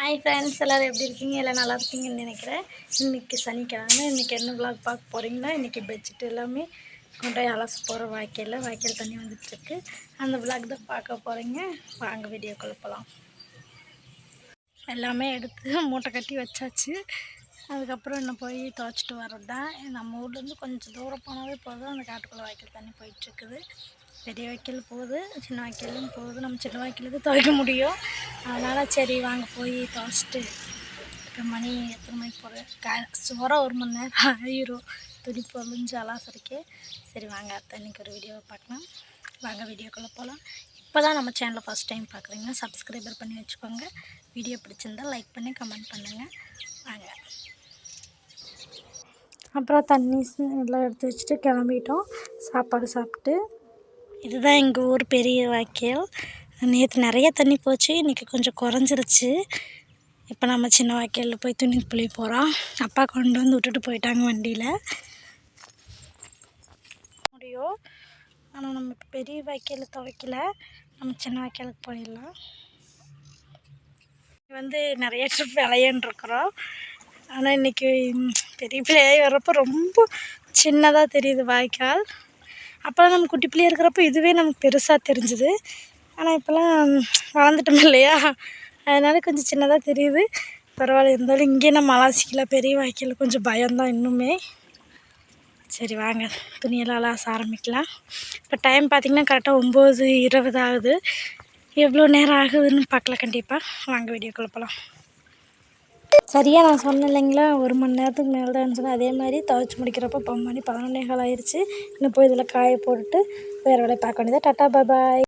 Hi friends, எல்லோரும் எப்படி இருக்கீங்க? எல்லாம் நல்லா இருக்கீங்கன்னு நினைக்கிறேன். இன்றைக்கி சனிக்கிழமை. இன்றைக்கி என்ன விளாக் பார்க்க போகிறீங்கன்னா, இன்றைக்கி பெட்ஷீட் எல்லாமே கொண்டு போய் அலச போகிற வாய்க்கால் தண்ணி வந்துட்டுருக்கு. அந்த விளாக் தான் பார்க்க போகிறீங்க. வாங்க வீடியோக்குள்ளே போகலாம். எல்லாமே எடுத்து மூட்டை கட்டி வச்சாச்சு. அதுக்கப்புறம் இன்னும் போய் துவைச்சிட்டு வர்றது தான். நம்ம ஊர்லேருந்து கொஞ்சம் தூரம் போனாவே போதும், அந்த காட்டுக்குள்ளே வாய்க்கால் தண்ணி போயிட்டுருக்குது. பெரிய வாய்க்கால் போகுது, சின்ன வாய்க்காலும் போகுது. நம்ம சின்ன வாய்க்காலுக்கு துவைக்க முடியும். அதனால் சரி வாங்க போய் துவைச்சிட்டு. இப்போ மணி எத்தனை மணிக்கு போகிறேன்? சுமாராக 1 மணி நேரம் ஆயிரும் துணி பொழிஞ்சு அலாசரிக்கே. சரி வாங்க இன்றைக்கி ஒரு வீடியோவை பார்க்கலாம். வாங்க வீடியோக்குள்ளே போகலாம். இப்போ தான் நம்ம சேனலை ஃபஸ்ட் டைம் பார்க்குறீங்கன்னா சப்ஸ்கிரைபர் பண்ணி வச்சுக்கோங்க. வீடியோ பிடிச்சிருந்தால் லைக் பண்ணி கமெண்ட் பண்ணுங்கள். வாங்க. அப்புறம் தண்ணி எல்லாம் எடுத்து வச்சுட்டு கிளம்பிட்டோம். சாப்பாடு சாப்பிட்டு. இதுதான் எங்கள் ஊர் பெரிய வாய்க்கால். நேற்று நிறைய தண்ணி போச்சு, இன்றைக்கி கொஞ்சம் குறைஞ்சிருச்சு. இப்போ நம்ம சின்ன வாய்க்காலில் போய் துணி புளி போகிறோம். அப்பா கொண்டு வந்து விட்டுட்டு போயிட்டாங்க வண்டியில். முடியும், ஆனால் நம்ம பெரிய வாய்க்காலில் துவைக்கல, நம்ம சின்ன வாய்க்காலுக்கு போயிடலாம். நிறைய ட்ரிப் விளையாண்டுருக்குறோம். ஆனால் இன்றைக்கி பெரிய பிள்ளையாகி வர்றப்போ ரொம்ப சின்னதாக தெரியுது வாய்க்கால். அப்போல்லாம் நம்ம குட்டி பிள்ளையாக இருக்கிறப்ப இதுவே நமக்கு பெருசாக தெரிஞ்சுது. ஆனால் இப்போல்லாம் வளர்ந்துட்டோம் இல்லையா, அதனால் கொஞ்சம் சின்னதாக தெரியுது. பரவாயில்ல, இருந்தாலும் இங்கே நம்ம அலாசிக்கல. பெரிய வாய்க்கால் கொஞ்சம் பயம்தான் இன்னுமே. சரி வாங்க துணியெல்லாம் அலாச ஆரம்பிக்கலாம். இப்போ டைம் பார்த்திங்கன்னா கரெக்டாக 9:20 ஆகுது. எவ்வளோ நேரம் ஆகுதுன்னு பார்க்கலாம். கண்டிப்பாக வாங்க வீடியோக்குள்ளே போகலாம். சரியாக நான் சொன்னேன் இல்லைங்களா, 1 மணி நேரத்துக்கு மேலே தான் சொன்னேன். அதே மாதிரி துவைச்சி முடிக்கிறப்போ மணி 11:15 ஆயிடுச்சு. இன்னும் போய் இதில் காய போட்டுட்டு வேறு வேலையை பார்க்க வேண்டியதாக. டாட்டா பாய்.